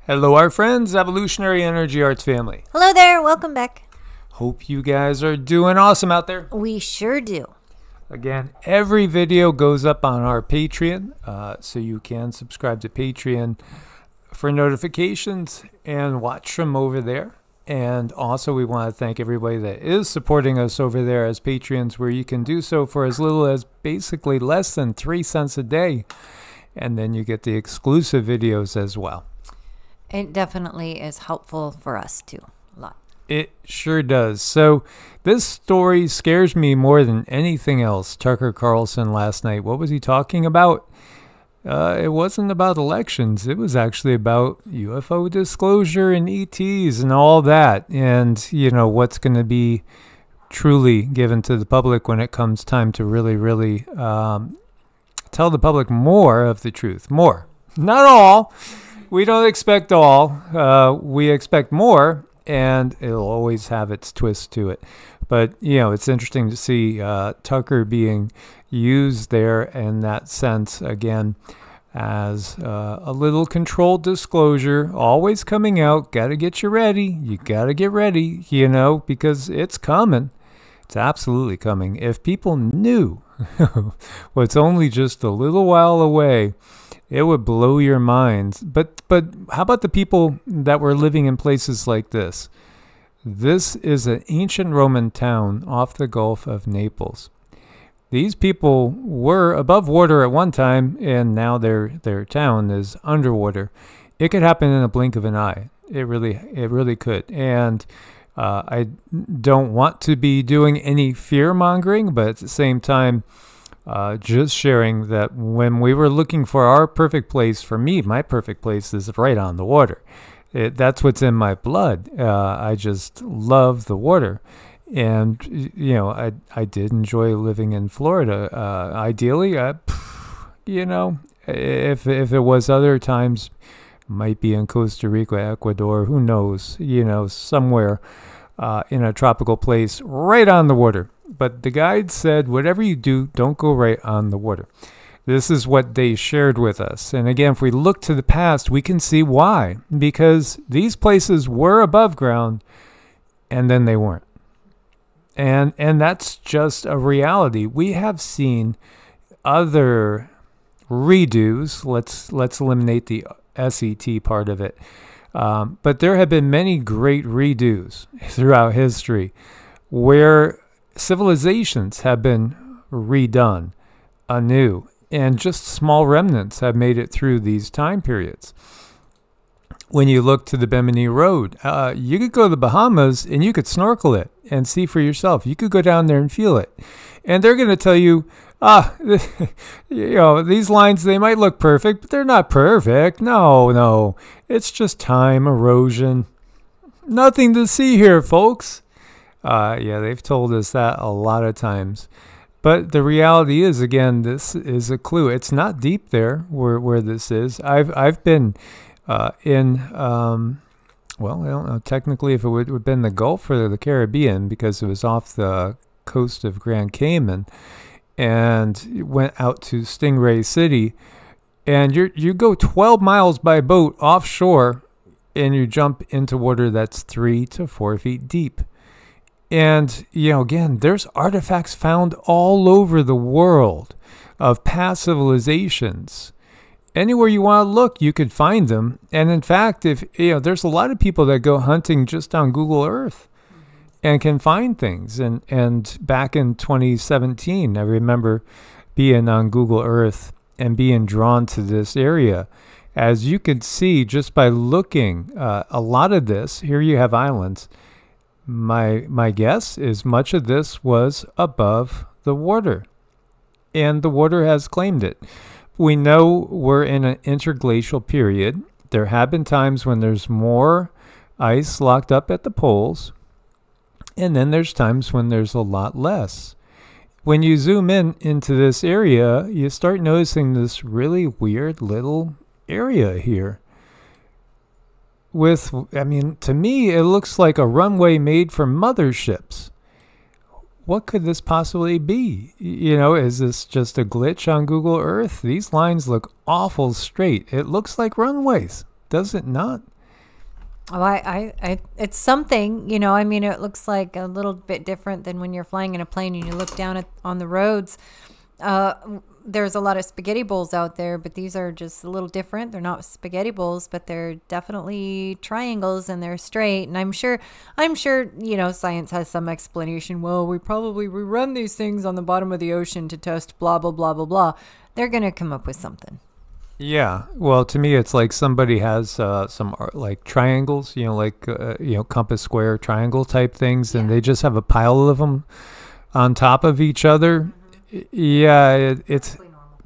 Hello, our friends, Evolutionary Energy Arts family. Hello there, welcome back. Hope you guys are doing awesome out there. We sure do. Again, every video goes up on our Patreon, so you can subscribe to Patreon for notifications and watch them over there. And also, we want to thank everybody that is supporting us over there as Patreons, where you can do so for as little as basically less than 3 cents a day. And then you get the exclusive videos as well. It definitely is helpful for us too, a lot. It sure does. So this story scares me more than anything else. Tucker Carlson last night, what was he talking about? It wasn't about elections. It was actually about UFO disclosure and ETs and all that. And, you know, what's going to be truly given to the public when it comes time to really tell the public more of the truth. More. Not all. We don't expect all. We expect more, and it'll always have its twist to it. But, you know, it's interesting to see Tucker being used there in that sense, again, as a little controlled disclosure, always coming out. Got to get you ready. You got to get ready, you know, because it's coming. It's absolutely coming. If people knew what's only just a little while away, it would blow your minds. But how about the people that were living in places like this? This is an ancient Roman town off the Gulf of Naples. These people were above water at one time, and now their town is underwater. It could happen in a blink of an eye. It really could. And I don't want to be doing any fear-mongering, but at the same time, just sharing that when we were looking for our perfect place, for me, my perfect place is right on the water. That's what's in my blood. I just love the water. And, you know, I did enjoy living in Florida. Ideally, you know, if it was other times, might be in Costa Rica, Ecuador, who knows, you know, somewhere in a tropical place right on the water. But the guide said, whatever you do, don't go right on the water. This is what they shared with us. And again, if we look to the past, we can see why. Because these places were above ground, and then they weren't. And that's just a reality. We have seen other redos. Let's eliminate the SET part of it. But there have been many great redos throughout history where civilizations have been redone anew, and just small remnants have made it through these time periods. When you look to the Bimini Road, you could go to the Bahamas and you could snorkel it and see for yourself. You could go down there and feel it. And they're going to tell you, you know, these lines, they might look perfect, but they're not perfect. No, it's just time, erosion. Nothing to see here, folks. Yeah, they've told us that a lot of times. But the reality is, again, this is a clue. It's not deep there where this is. I've been well, I don't know technically if it would have been the Gulf or the Caribbean, because it was off the coast of Grand Cayman, and went out to Stingray City, and you go 12 miles by boat offshore, and you jump into water that's 3 to 4 feet deep. And, you know, again, there's artifacts found all over the world of past civilizations. Anywhere you want to look, you could find them. And in fact, if you know, there's a lot of people that go hunting just on Google Earth and can find things. And back in 2017, I remember being on Google Earth and being drawn to this area. As you can see, just by looking, a lot of this, here you have islands. My guess is much of this was above the water, and the water has claimed it. We know we're in an interglacial period. There have been times when there's more ice locked up at the poles, and then there's times when there's a lot less. When you zoom into this area, you start noticing this really weird little area here. I mean, to me, it looks like a runway made for motherships. What could this possibly be? You know, is this just a glitch on Google Earth? These lines look awful straight. It looks like runways, does it not? Oh, it's something, I mean, it looks like a little bit different than when you're flying in a plane and you look down on the roads. There's a lot of spaghetti bowls out there, but these are just a little different. They're not spaghetti bowls, but they're definitely triangles and they're straight. And I'm sure, science has some explanation. Well, we run these things on the bottom of the ocean to test blah, blah, blah, blah, blah. They're going to come up with something. Yeah, well, to me, it's like somebody has some like triangles, compass, square, triangle type things, and they just have a pile of them on top of each other. Yeah, it's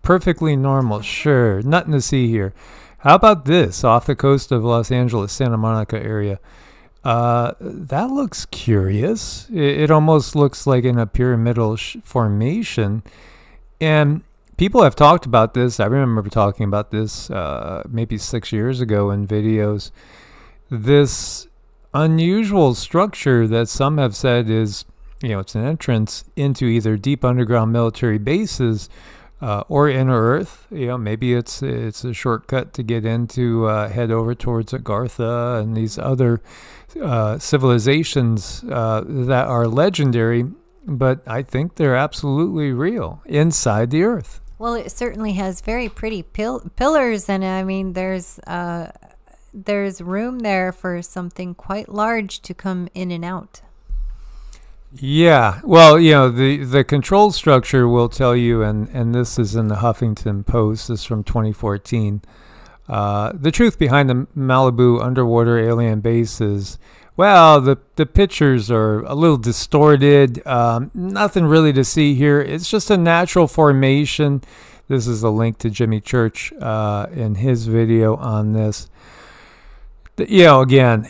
perfectly normal. Sure, nothing to see here. How about this off the coast of Los Angeles, Santa Monica area? That looks curious. It almost looks like in a pyramidal formation, and people have talked about this. I remember talking about this maybe 6 years ago in videos. This unusual structure that some have said is, it's an entrance into either deep underground military bases or inner Earth. Maybe it's a shortcut to get into, head over towards Agartha and these other civilizations that are legendary, but I think they're absolutely real inside the Earth. Well, it certainly has very pretty pillars, and I mean, there's room there for something quite large to come in and out. Yeah, well, the control structure will tell you, and this is in the Huffington Post, this is from 2014, the truth behind the Malibu underwater alien bases. Well, the pictures are a little distorted, nothing really to see here. It's just a natural formation. This is a link to Jimmy Church in his video on this. Again,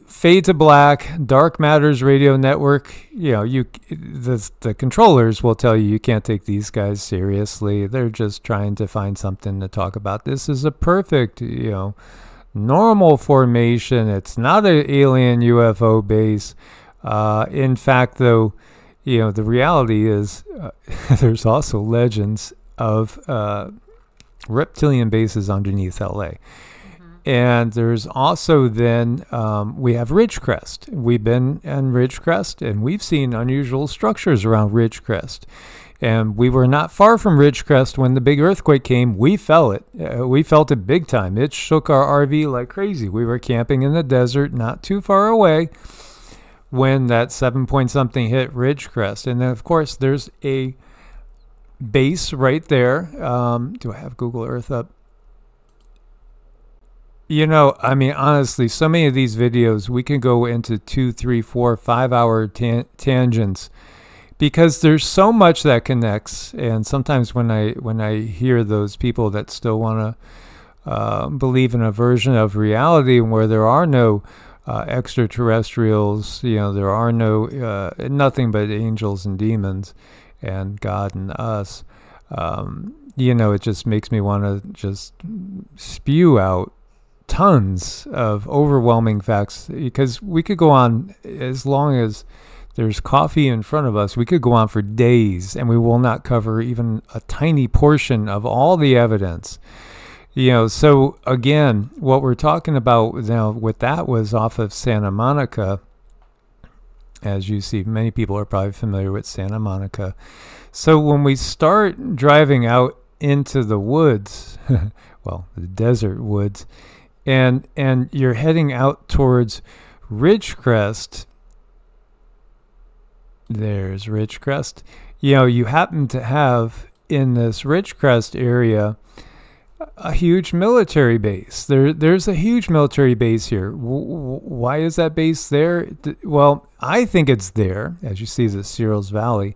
fade to black, dark matters radio network. The controllers will tell you can't take these guys seriously. They're just trying to find something to talk about. This is a perfect, normal formation. It's not an alien UFO base. In fact, though, the reality is there's also legends of reptilian bases underneath LA. And there's also then, we have Ridgecrest. We've been in Ridgecrest, and we've seen unusual structures around Ridgecrest. And we were not far from Ridgecrest when the big earthquake came. We felt it. We felt it big time. It shook our RV like crazy. We were camping in the desert not too far away when that 7-point-something hit Ridgecrest. And then, of course, there's a base right there. Do I have Google Earth up? I mean, honestly, so many of these videos, we can go into 2, 3, 4, 5-hour tangents because there's so much that connects. And sometimes when I hear those people that still want to believe in a version of reality where there are no extraterrestrials, there are no nothing but angels and demons and God and us, it just makes me want to just spew out tons of overwhelming facts, because we could go on as long as there's coffee in front of us. We could go on for days and we will not cover even a tiny portion of all the evidence. So again, what we're talking about now with that was off of Santa Monica. As you see, many people are probably familiar with Santa Monica. So when we start driving out into the woods, well, the desert woods, and you're heading out towards Ridgecrest. There's Ridgecrest. You happen to have in this Ridgecrest area a huge military base. There's a huge military base here. Why is that base there? Well, I think it's there, as you see, the Searles Valley,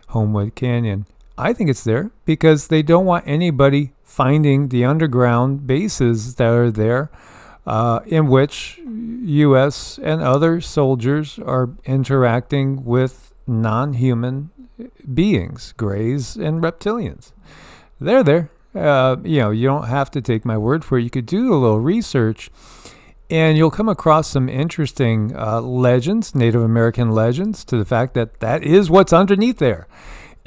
Homewood Canyon. I think it's there because they don't want anybody finding the underground bases that are there, in which U.S. and other soldiers are interacting with non-human beings, greys and reptilians. They're there. You don't have to take my word for it. You could do a little research, and you'll come across some interesting legends, Native American legends, to the fact that that is what's underneath there.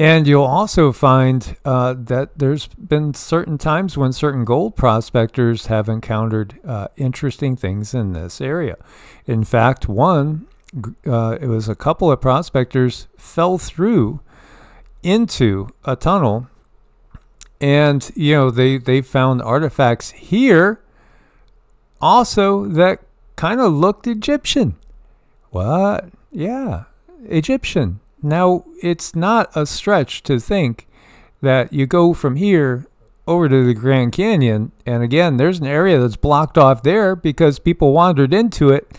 And you'll also find that there's been certain times when certain gold prospectors have encountered interesting things in this area. In fact, it was a couple of prospectors fell through into a tunnel, and they found artifacts here also that kind of looked Egyptian. What? Yeah, Egyptian. Now, it's not a stretch to think that you go from here over to the Grand Canyon, and again, there's an area that's blocked off there because people wandered into it,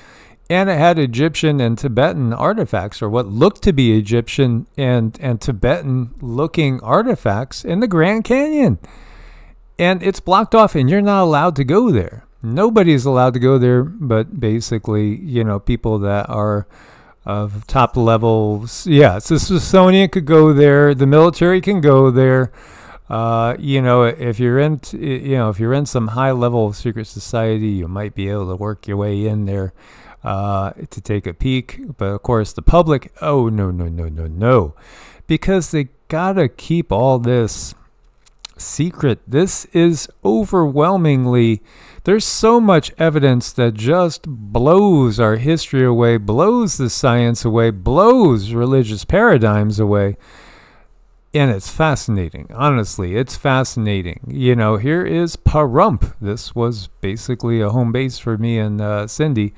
and it had Egyptian and Tibetan artifacts, or what looked to be Egyptian and Tibetan-looking artifacts in the Grand Canyon. And it's blocked off, and you're not allowed to go there. Nobody's allowed to go there, but basically, people that are of top levels. Yeah, so Smithsonian could go there. The military can go there. If you're in some high level secret society, you might be able to work your way in there to take a peek. But of course, the public, oh no, because they gotta keep all this secret. This is overwhelmingly, there's so much evidence that just blows our history away, blows the science away, blows religious paradigms away. And it's fascinating. Honestly, it's fascinating. Here is Pahrump. This was basically a home base for me and Cindy,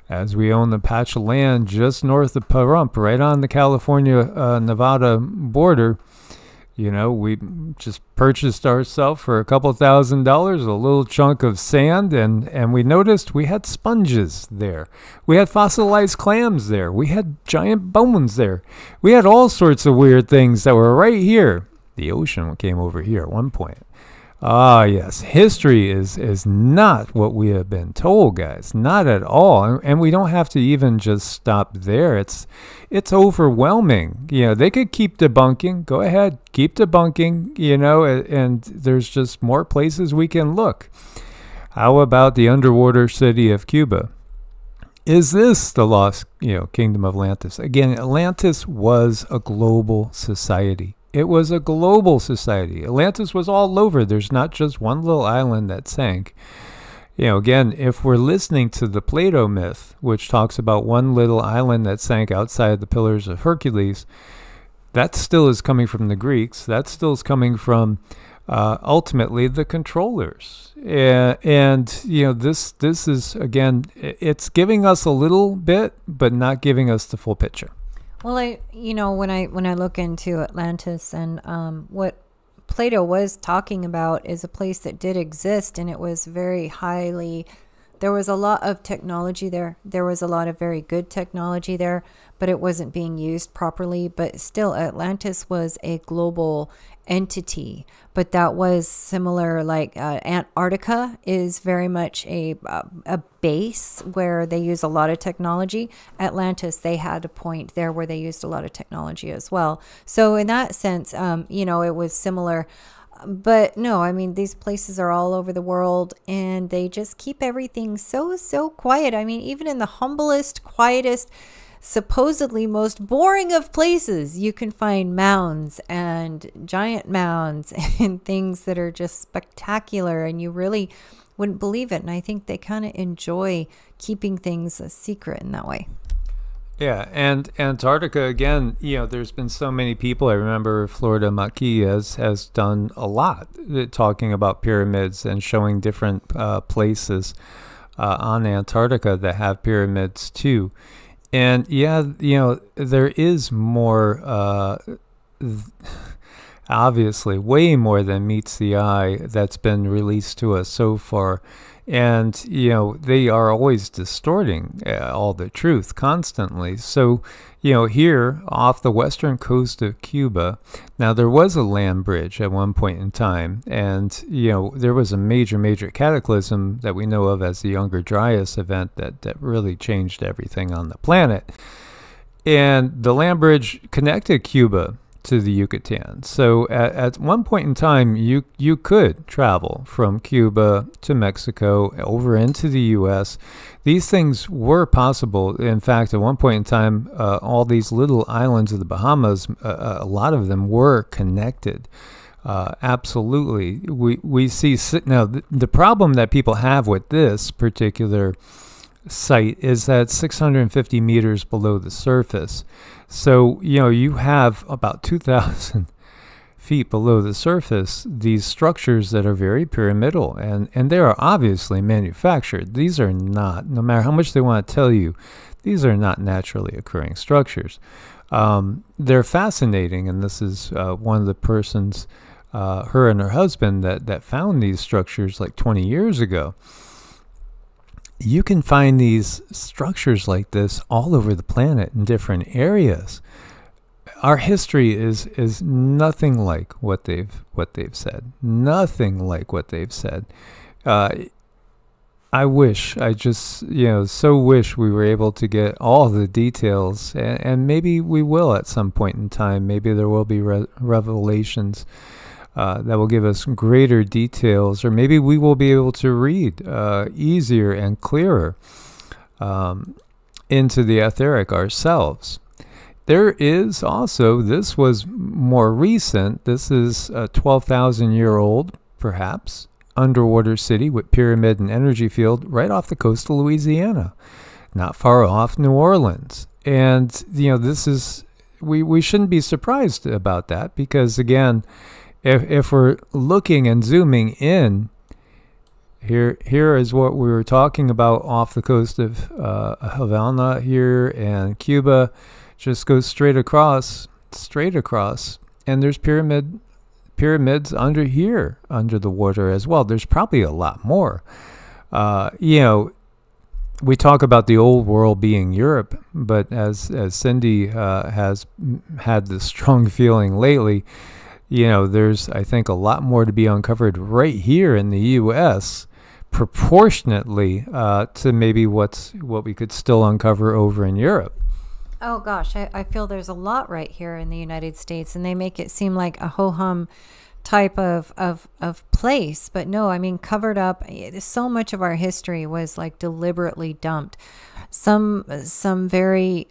as we own the patch of land just north of Pahrump, right on the California-Nevada border. We just purchased ourselves for a couple $1,000 a little chunk of sand, and we noticed we had sponges there. We had fossilized clams there. We had giant bones there. We had all sorts of weird things that were right here. The ocean came over here at one point. Ah, yes. History is not what we have been told, guys. Not at all. And we don't have to even just stop there. It's overwhelming. They could keep debunking. Go ahead. Keep debunking, and there's just more places we can look. How about the underwater city of Cuba? Is this the lost, kingdom of Atlantis? Again, Atlantis was a global society. It was a global society. Atlantis was all over. There's not just one little island that sank. Again, if we're listening to the Plato myth, which talks about one little island that sank outside the Pillars of Hercules, that still is coming from the Greeks. That still is coming from ultimately the controllers. And this is, again, it's giving us a little bit, but not giving us the full picture. Well, when I look into Atlantis and what Plato was talking about is a place that did exist, and it was very highly, there was a lot of technology there. There was a lot of very good technology there, but it wasn't being used properly. But still, Atlantis was a global entity, but that was similar, like Antarctica is very much a base where they use a lot of technology. Atlantis, they had a point there where they used a lot of technology as well. So in that sense, it was similar. But no, I mean, these places are all over the world, and they just keep everything so quiet. I mean, even in the humblest, quietest, supposedly most boring of places, you can find mounds and giant mounds and things that are just spectacular, and you really wouldn't believe it. And I think they kind of enjoy keeping things a secret in that way. Yeah, and Antarctica, again, there's been so many people. I remember Florida Maki has done a lot talking about pyramids and showing different places on Antarctica that have pyramids too. And yeah, there is more, obviously, way more than meets the eye that's been released to us so far. And, they are always distorting all the truth constantly. So, here off the western coast of Cuba, now there was a land bridge at one point in time. And, there was a major cataclysm that we know of as the Younger Dryas event that really changed everything on the planet. And the land bridge connected Cuba to the Yucatan. So at one point in time, you could travel from Cuba to Mexico over into the U.S. These things were possible. In fact, at one point in time, all these little islands of the Bahamas, a lot of them were connected. Absolutely. We see now the problem that people have with this particular site is that 650 meters below the surface. So, you have about 2,000 feet below the surface these structures that are very pyramidal, and they are obviously manufactured. These are not, no matter how much they want to tell you, these are not naturally occurring structures. They're fascinating, and this is one of the persons, her and her husband, that found these structures like 20 years ago. You can find these structures like this all over the planet in different areas. Our history is nothing like what they've said. Nothing like what they've said. I just so wish we were able to get all the details, and maybe we will at some point in time. Maybe there will be revelations that will give us greater details, or maybe we will be able to read easier and clearer into the etheric ourselves. There is also, this was more recent, this is a 12,000-year-old, perhaps, underwater city with pyramid and energy field right off the coast of Louisiana, not far off New Orleans. And, this is, we shouldn't be surprised about that, because, again, if we're looking and zooming in, here is what we were talking about off the coast of Havana here and Cuba. Just go straight across, and there's pyramids under here, under the water as well. There's probably a lot more. We talk about the old world being Europe, but as Cindy has had this strong feeling lately, there's, I think, a lot more to be uncovered right here in the U.S., proportionately to maybe what we could still uncover over in Europe. Oh gosh, I feel there's a lot right here in the United States, and they make it seem like a ho-hum type of place, but no, I mean, covered up. So much of our history was like deliberately dumped. Some very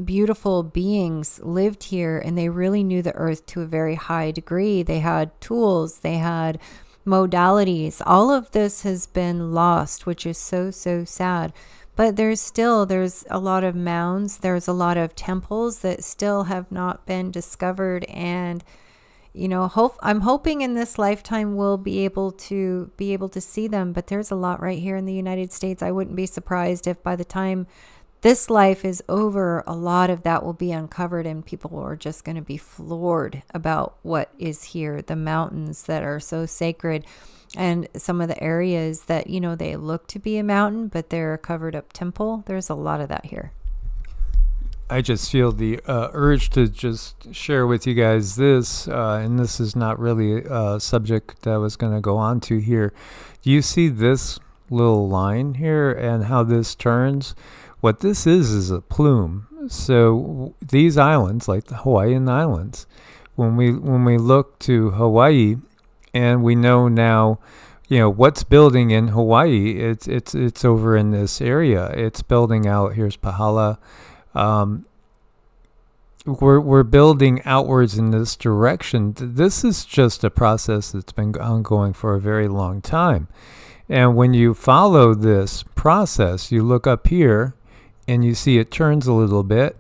beautiful beings lived here, and they really knew the earth to a very high degree. They had tools, they had modalities. All of this has been lost, which is so sad. But there's a lot of mounds, there's a lot of temples that still have not been discovered, and I'm hoping in this lifetime we'll be able to see them. But there's a lot right here in the United States. I wouldn't be surprised if by the time this life is over, a lot of that will be uncovered, and people are just going to be floored about what is here. The mountains that are so sacred, and some of the areas that, they look to be a mountain, but they're a covered up temple. There's a lot of that here. I just feel the urge to just share with you guys this, and this is not really a subject that I was going to go on to here. Do you see this little line here and how this turns? What this is a plume. So these islands, like the Hawaiian Islands, when we look to Hawaii, and we know now, what's building in Hawaii. It's over in this area. It's building out. Here's Pahala. We're building outwards in this direction. This is just a process that's been ongoing for a very long time. And when you follow this process, you look up here, and you see it turns a little bit,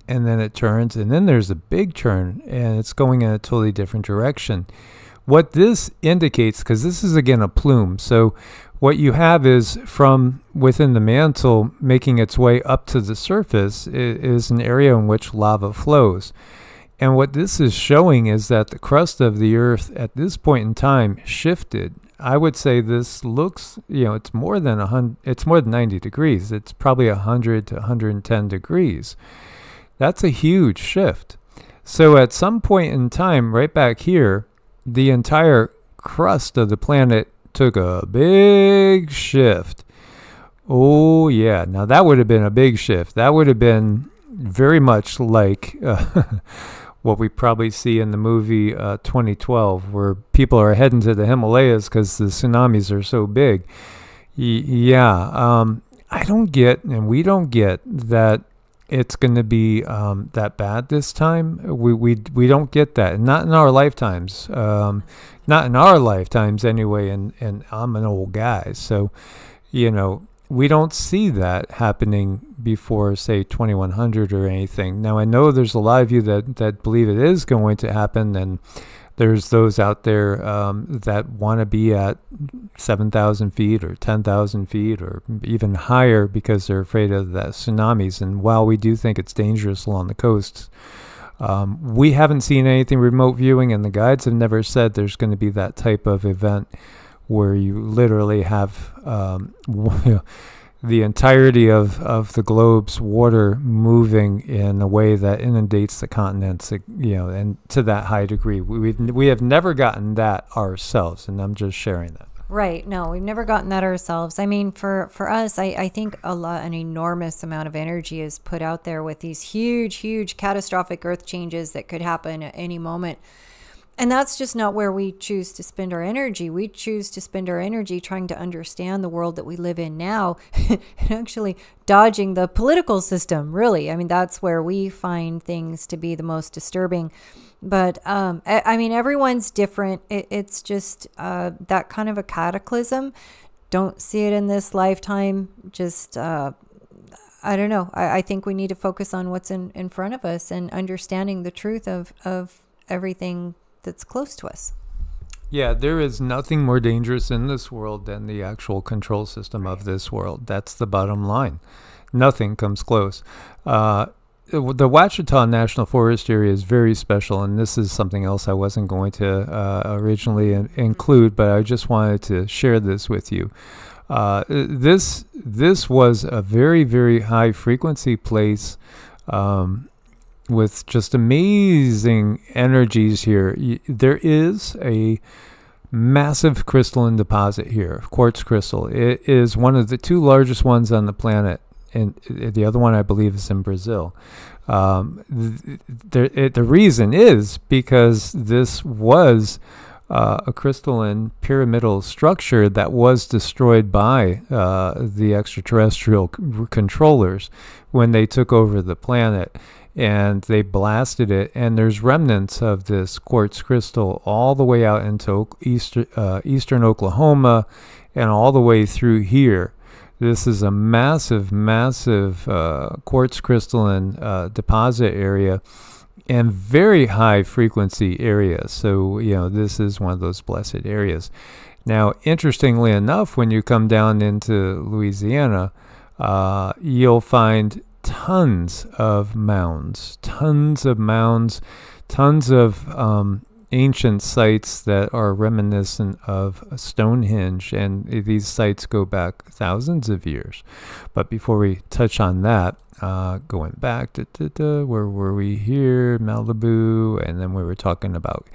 and then it turns, and then there's a big turn, and it's going in a totally different direction. What this indicates, because this is again a plume, so what you have is from within the mantle making its way up to the surface is an area in which lava flows. And what this is showing is that the crust of the earth at this point in time shifted. I would say this looks, it's more than 90 degrees. It's probably 100 to 110 degrees. That's a huge shift. So at some point in time, right back here, the entire crust of the planet took a big shift. Oh yeah, now that would have been a big shift. That would have been very much like what we probably see in the movie 2012, where people are heading to the Himalayas because the tsunamis are so big. Yeah, I don't get, and we don't get that it's going to be that bad this time. We don't get that, not in our lifetimes. Not in our lifetimes anyway. And I'm an old guy, so we don't see that happening before, say, 2100 or anything. Now, I know there's a lot of you that believe it is going to happen, and there's those out there that want to be at 7,000 feet or 10,000 feet or even higher because they're afraid of the tsunamis. And while we do think it's dangerous along the coasts, we haven't seen anything remote viewing, and the guides have never said there's going to be that type of event where you literally have the entirety of the globe's water moving in a way that inundates the continents, and to that high degree. We have never gotten that ourselves, and I'm just sharing that. Right. No, we've never gotten that ourselves. I mean, for us, I think an enormous amount of energy is put out there with these huge, catastrophic earth changes that could happen at any moment. And that's just not where we choose to spend our energy. We choose to spend our energy trying to understand the world that we live in now and actually dodging the political system, really. I mean, that's where we find things to be the most disturbing. But, I mean, everyone's different. It's just that kind of a cataclysm. Don't see it in this lifetime. Just, I don't know. I think we need to focus on what's in front of us and understanding the truth of everything that's close to us. Yeah, there is nothing more dangerous in this world than the actual control system of this world. That's the bottom line. Nothing comes close. The Ouachita National Forest area is very special, and this is something else I wasn't going to originally include, but I just wanted to share this with you. This was a very, very high frequency place with just amazing energies here. There is a massive crystalline deposit here, quartz crystal. It is one of the two largest ones on the planet, and the other one I believe is in Brazil. The reason is because this was a crystalline pyramidal structure that was destroyed by the extraterrestrial controllers when they took over the planet. And they blasted it, and there's remnants of this quartz crystal all the way out into eastern Oklahoma and all the way through here. This is a massive quartz crystalline deposit area and very high frequency area. So, this is one of those blessed areas. Now, interestingly enough, when you come down into Louisiana, you'll find tons of mounds, tons of ancient sites that are reminiscent of Stonehenge, and these sites go back thousands of years. But before we touch on that, going back to where were we here? Malibu, and then we were talking about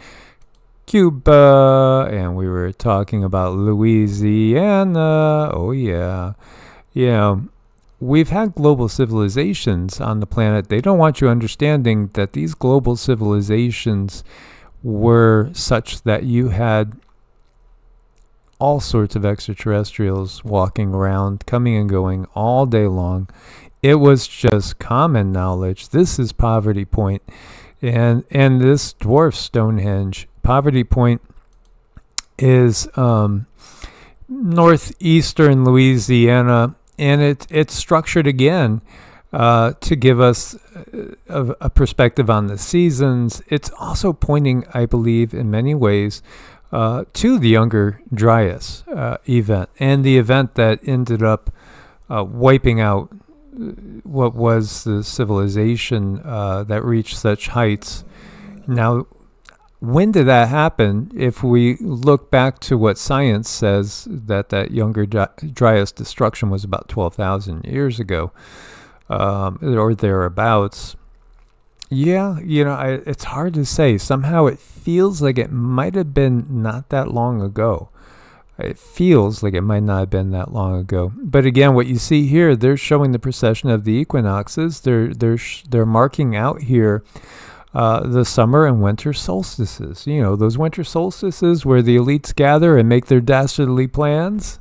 Cuba, and we were talking about Louisiana. Oh yeah, we've had global civilizations on the planet. They don't want you understanding that these global civilizations were such that you had all sorts of extraterrestrials walking around, coming and going all day long. It was just common knowledge. This is Poverty Point, and this dwarfs Stonehenge. Poverty Point is northeastern Louisiana, and it's structured again to give us a perspective on the seasons. It's also pointing, I believe, in many ways to the Younger Dryas event, and the event that ended up wiping out what was the civilization that reached such heights. Now, when did that happen? If we look back to what science says, that Younger Dryas destruction was about 12,000 years ago, or thereabouts. Yeah, it's hard to say. Somehow it feels like it might have been not that long ago. It feels like it might not have been that long ago. But again, what you see here, they're showing the precession of the equinoxes. They're marking out here the summer and winter solstices. You know, those winter solstices where the elites gather and make their dastardly plans.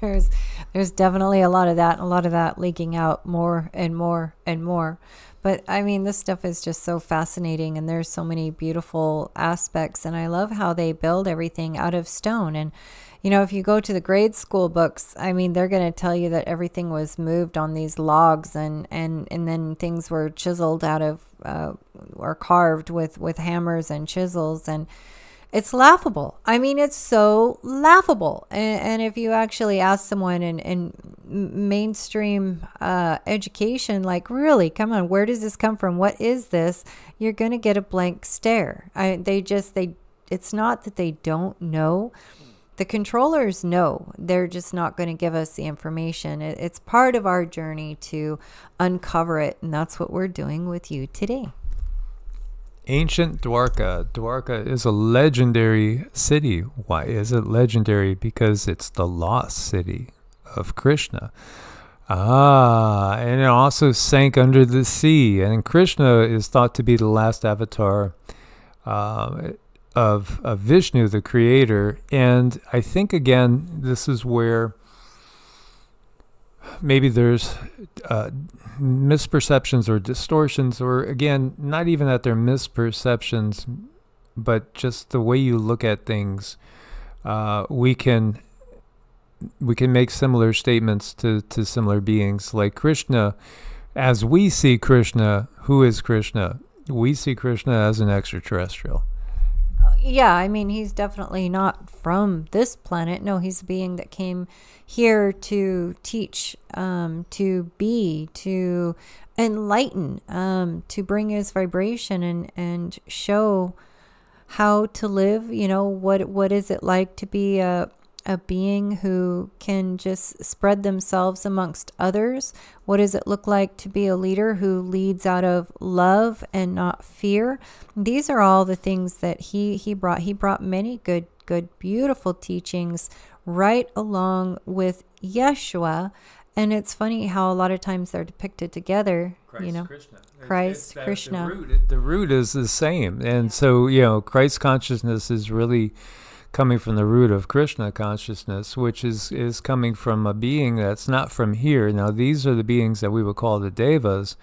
There's definitely a lot of that leaking out more and more and more. But I mean, this stuff is just so fascinating, and there's so many beautiful aspects, and I love how they build everything out of stone. And you know, if you go to the grade school books, I mean, they're going to tell you that everything was moved on these logs, and then things were chiseled out of or carved with hammers and chisels, and it's laughable. I mean, it's so laughable. And if you actually ask someone in mainstream education, like, really, come on, where does this come from? What is this? You're going to get a blank stare. It's not that they don't know. The controllers know. They're just not going to give us the information. It's part of our journey to uncover it, and that's what we're doing with you today. Ancient Dwarka. Dwarka is a legendary city. Why is it legendary? Because it's the lost city of Krishna. And it also sank under the sea. And Krishna is thought to be the last avatar of Vishnu, the creator. And I think, again, this is where maybe there's misperceptions or distortions, or again, not even that they're misperceptions, but just the way you look at things. We can make similar statements to similar beings, like Krishna. As we see Krishna, who is Krishna? We see Krishna as an extraterrestrial. Yeah, I mean, he's definitely not from this planet. No, he's a being that came here to teach, to be, to enlighten, to bring his vibration and show how to live. You know, what is it like to be a being who can just spread themselves amongst others? What does it look like to be a leader who leads out of love and not fear? These are all the things that he brought. He brought many good, beautiful teachings right along with Yeshua. And it's funny how a lot of times they're depicted together. Christ, Krishna. The root is the same. And so, you know, Christ consciousness is really coming from the root of Krishna consciousness, which is coming from a being that's not from here. Now, these are the beings that we would call the Devas,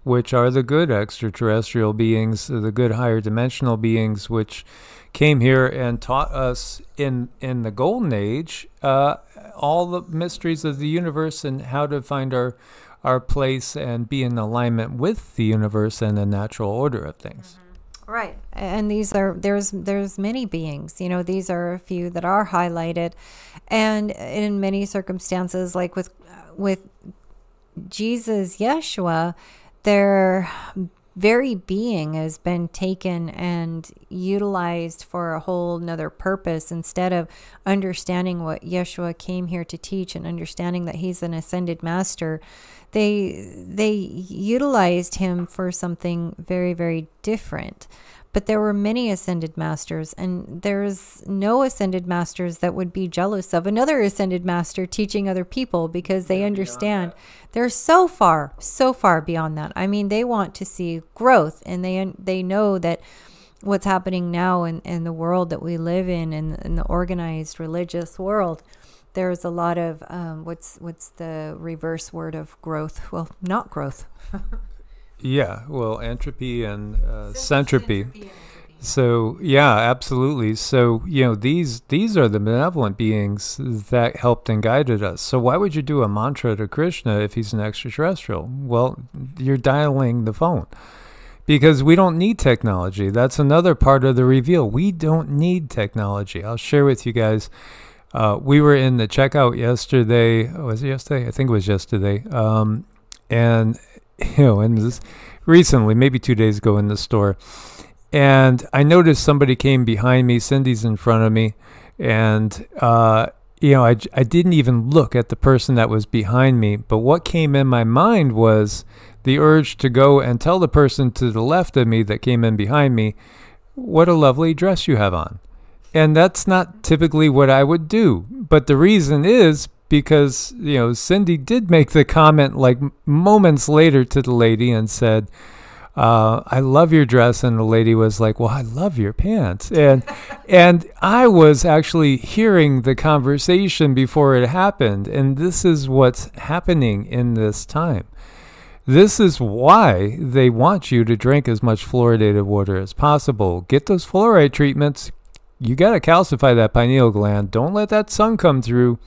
which are the good extraterrestrial beings, the good higher dimensional beings, which came here and taught us in the Golden Age all the mysteries of the universe and how to find our place and be in alignment with the universe and the natural order of things. Mm-hmm. Right. And there's many beings, you know, these are a few that are highlighted. And in many circumstances, like with Jesus, Yeshua, their very being has been taken and utilized for a whole nother purpose. Instead of understanding what Yeshua came here to teach and understanding that he's an ascended master, they utilized him for something very, very different. But there were many ascended masters, and there's no ascended masters that would be jealous of another ascended master teaching other people, because they understand they're so far beyond that. I mean, they want to see growth, and they know that what's happening now in the world that we live in the organized religious world, there's a lot of what's the reverse word of growth? Well, not growth. Yeah, well, entropy and centropy. So yeah, absolutely. So, you know, these are the benevolent beings that helped and guided us. So why would you do a mantra to Krishna if he's an extraterrestrial? Well, you're dialing the phone, because we don't need technology. That's another part of the reveal. We don't need technology. I'll share with you guys. We were in the checkout yesterday. Was it yesterday? I think it was yesterday. And you know, and this recently, maybe 2 days ago in the store, and I noticed somebody came behind me. Cindy's in front of me, and you know, I didn't even look at the person that was behind me. But what came in my mind was the urge to go and tell the person to the left of me that came in behind me, "What a lovely dress you have on." And that's not typically what I would do. But the reason is because, you know, Cindy did make the comment like moments later to the lady and said, I love your dress. And the lady was like, well, I love your pants. And I was actually hearing the conversation before it happened. And this is what's happening in this time. This is why they want you to drink as much fluoridated water as possible. Get those fluoride treatments. You got to calcify that pineal gland. Don't let that sun come through,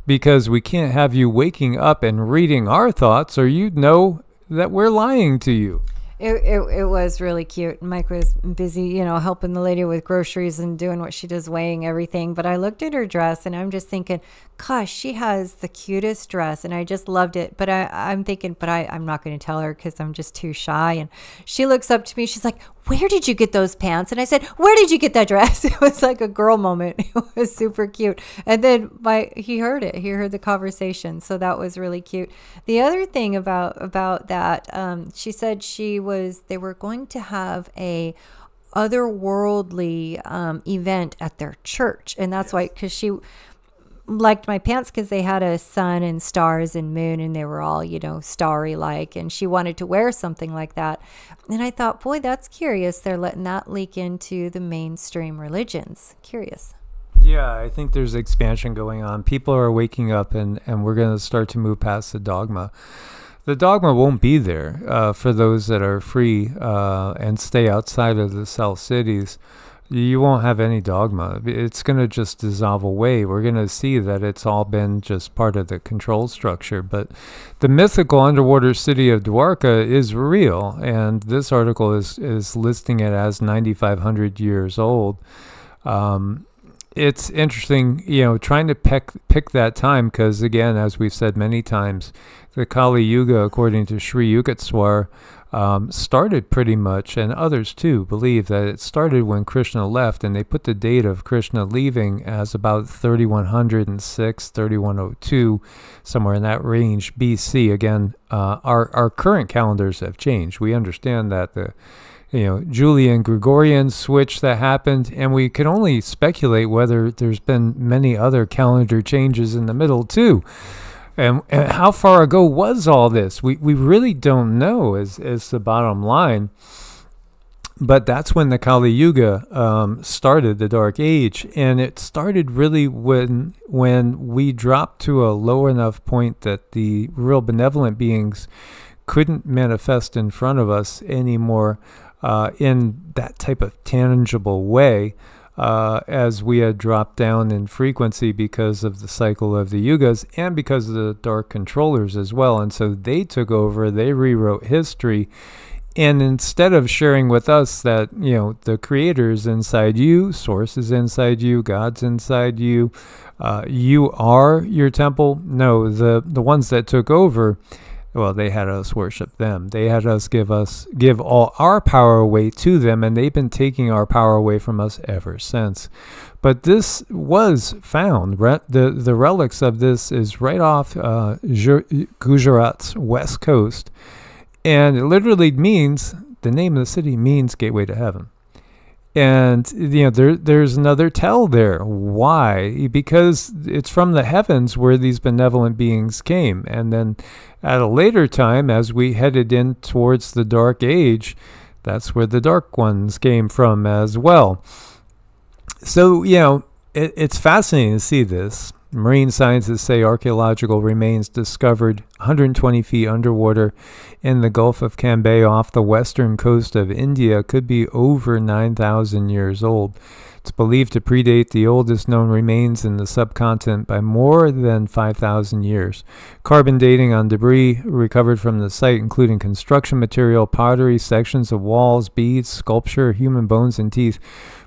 because we can't have you waking up and reading our thoughts, or you'd know that we're lying to you. It was really cute. Mike was busy, helping the lady with groceries and doing what she does, weighing everything. But I looked at her dress and I'm just thinking, gosh, she has the cutest dress. And I just loved it. But I'm thinking, I'm not going to tell her because I'm just too shy. And she looks up to me. She's like, where did you get those pants? And I said, where did you get that dress? It was like a girl moment. It was super cute. And then he heard it. He heard the conversation. So that was really cute. The other thing about that, she said they were going to have a otherworldly event at their church. And that's why, because she liked my pants because they had a sun and stars and moon, and they were all, starry like, and she wanted to wear something like that. And I thought, boy, that's curious. They're letting that leak into the mainstream religions. Curious. Yeah, I think there's expansion going on. People are waking up, and we're going to start to move past the dogma. The dogma won't be there for those that are free and stay outside of the South cities. You won't have any dogma. It's going to just dissolve away. We're going to see that it's all been just part of the control structure. But the mythical underwater city of Dwarka is real, and this article is listing it as 9,500 years old. It's interesting, trying to pick that time, because, again, as we've said many times, the Kali Yuga, according to Sri Yugotswar, started pretty much, and others too believe that it started when Krishna left, and they put the date of Krishna leaving as about 3106, 3102, somewhere in that range, BC. Again, our current calendars have changed. We understand that the Julian Gregorian switch that happened, and we can only speculate whether there's been many other calendar changes in the middle too. And how far ago was all this? We really don't know is the bottom line. But that's when the Kali Yuga started, the Dark Age. And it started really when we dropped to a low enough point that the real benevolent beings couldn't manifest in front of us anymore in that type of tangible way. As we had dropped down in frequency because of the cycle of the yugas and because of the dark controllers as well. And so they took over, they rewrote history. And instead of sharing with us that, the creator is inside you, source is inside you, God's inside you, you are your temple. No, the ones that took over, well, they had us worship them. They had us give all our power away to them, and they've been taking our power away from us ever since. But this was found. The relics of this is right off Gujarat's west coast, and it literally means, the name of the city means gateway to heaven. And, there's another tell there. Why? Because it's from the heavens where these benevolent beings came. And then at a later time, as we headed in towards the Dark Age, that's where the Dark Ones came from as well. So, it's fascinating to see this. Marine scientists say archaeological remains discovered 120 feet underwater in the Gulf of Cambay off the western coast of India could be over 9,000 years old. It's believed to predate the oldest known remains in the subcontinent by more than 5,000 years. Carbon dating on debris recovered from the site, including construction material, pottery, sections of walls, beads, sculpture, human bones, and teeth,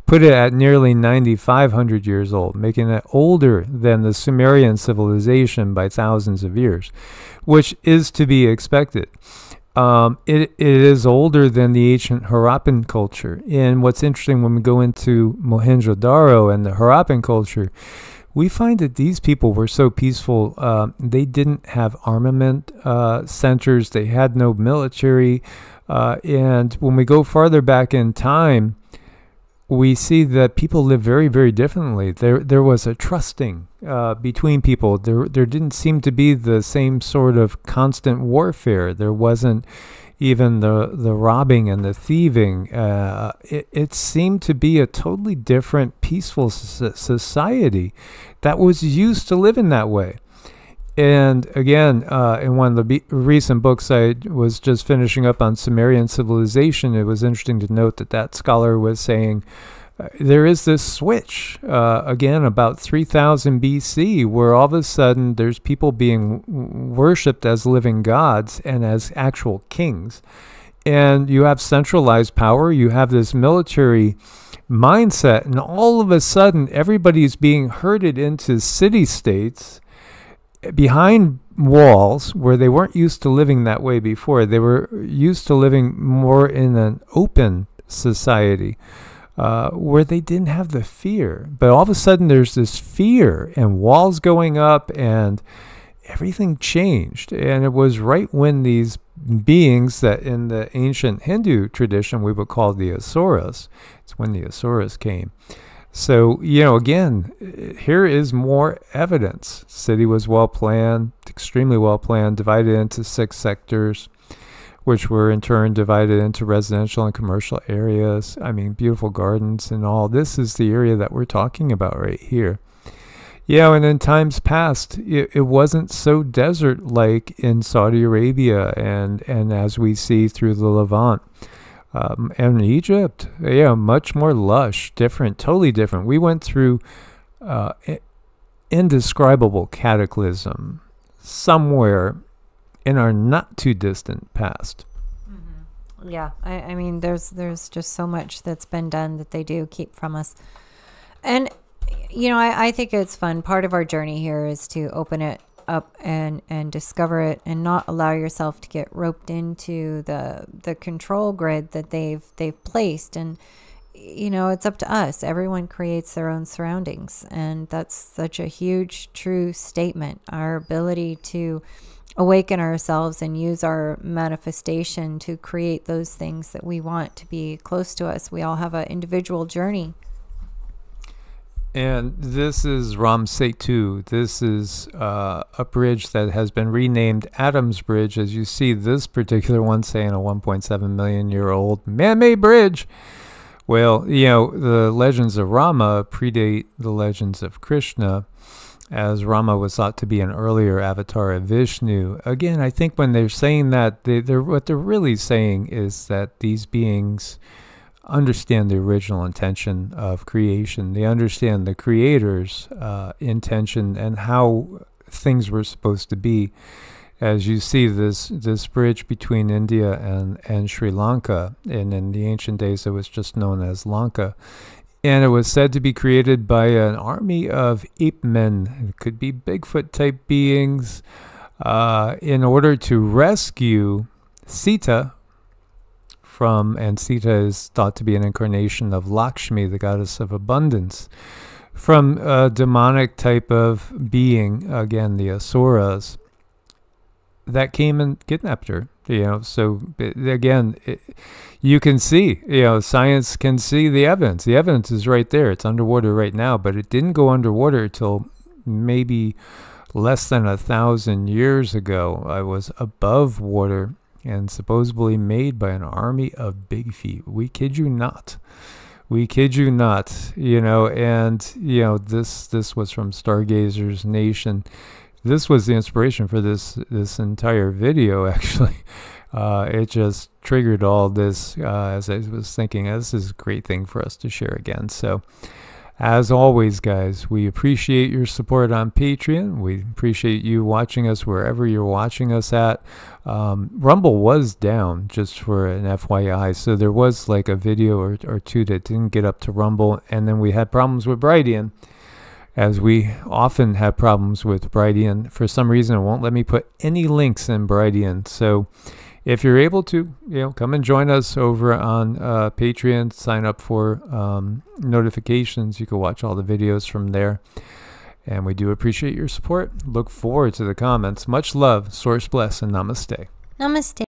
put it at nearly 9,500 years old, making it older than the Sumerian civilization by thousands of years, which is to be expected. It is older than the ancient Harappan culture. And what's interesting, when we go into Mohenjo-Daro and the Harappan culture, we find that these people were so peaceful. They didn't have armament centers. They had no military. And when we go farther back in time, we see that people live very, very differently. There was a trusting between people. There didn't seem to be the same sort of constant warfare. There wasn't, even the robbing and the thieving. It seemed to be a totally different, peaceful society that was used to living that way. And again, in one of the recent books I was just finishing up on Sumerian civilization, it was interesting to note that that scholar was saying there is this switch, again, about 3000 BC, where all of a sudden there's people being worshipped as living gods and as actual kings. And you have centralized power, you have this military mindset, and all of a sudden everybody's being herded into city-states behind walls where they weren't used to living that way before. They were used to living more in an open society where they didn't have the fear. But all of a sudden there's this fear and walls going up and everything changed. And it was right when these beings that in the ancient Hindu tradition we would call the Asuras, it's when the Asuras came. So, you know, again, here is more evidence. City was well planned, extremely well planned, divided into 6 sectors, which were in turn divided into residential and commercial areas. I mean, beautiful gardens and all. This is the area that we're talking about right here. Yeah, and in times past, it wasn't so desert-like in Saudi Arabia and as we see through the Levant. And Egypt, yeah, much more lush, different, totally different. We went through indescribable cataclysm somewhere in our not too distant past. Mm-hmm. Yeah, I mean, there's just so much that's been done that they do keep from us. And, you know, I think it's fun. Part of our journey here is to open it up and discover it and not allow yourself to get roped into the control grid that they've placed. And you know, it's up to us. Everyone creates their own surroundings, and that's such a huge true statement. Our ability to awaken ourselves and use our manifestation to create those things that we want to be close to us. We all have an individual journey. And this is Ram Setu. This is a bridge that has been renamed Adam's Bridge. As you see, this particular one saying a 1.7 million year old man-made bridge. Well, you know, the legends of Rama predate the legends of Krishna, as Rama was thought to be an earlier avatar of Vishnu. Again, I think when they're saying that, what they're really saying is that these beings understand the original intention of creation. They understand the creator's intention and how things were supposed to be. As you see this bridge between India and Sri Lanka, and in the ancient days it was just known as Lanka. And it was said to be created by an army of ape men. It could be Bigfoot type beings in order to rescue Sita and Sita is thought to be an incarnation of Lakshmi, the goddess of abundance, from a demonic type of being, again, the Asuras, that came and kidnapped her. You know, so again, you can see, you know, science can see the evidence. The evidence is right there. It's underwater right now, but it didn't go underwater until maybe less than 1,000 years ago. I was above water and supposedly made by an army of big feet. We kid you not. We kid you not. You know, and you know, this was from Stargazer's Nation. This was the inspiration for this entire video, actually. It just triggered all this as I was thinking, this is a great thing for us to share again. So, as always, guys, we appreciate your support on Patreon. We appreciate you watching us wherever you're watching us at. Rumble was down, just for an FYI. So there was like a video or two that didn't get up to Rumble. And then we had problems with Brighteon, as we often have problems with Brighteon. For some reason, it won't let me put any links in Brighteon. So if you're able to, you know, come and join us over on Patreon, sign up for notifications. You can watch all the videos from there. And we do appreciate your support. Look forward to the comments. Much love, source bless, and namaste. Namaste.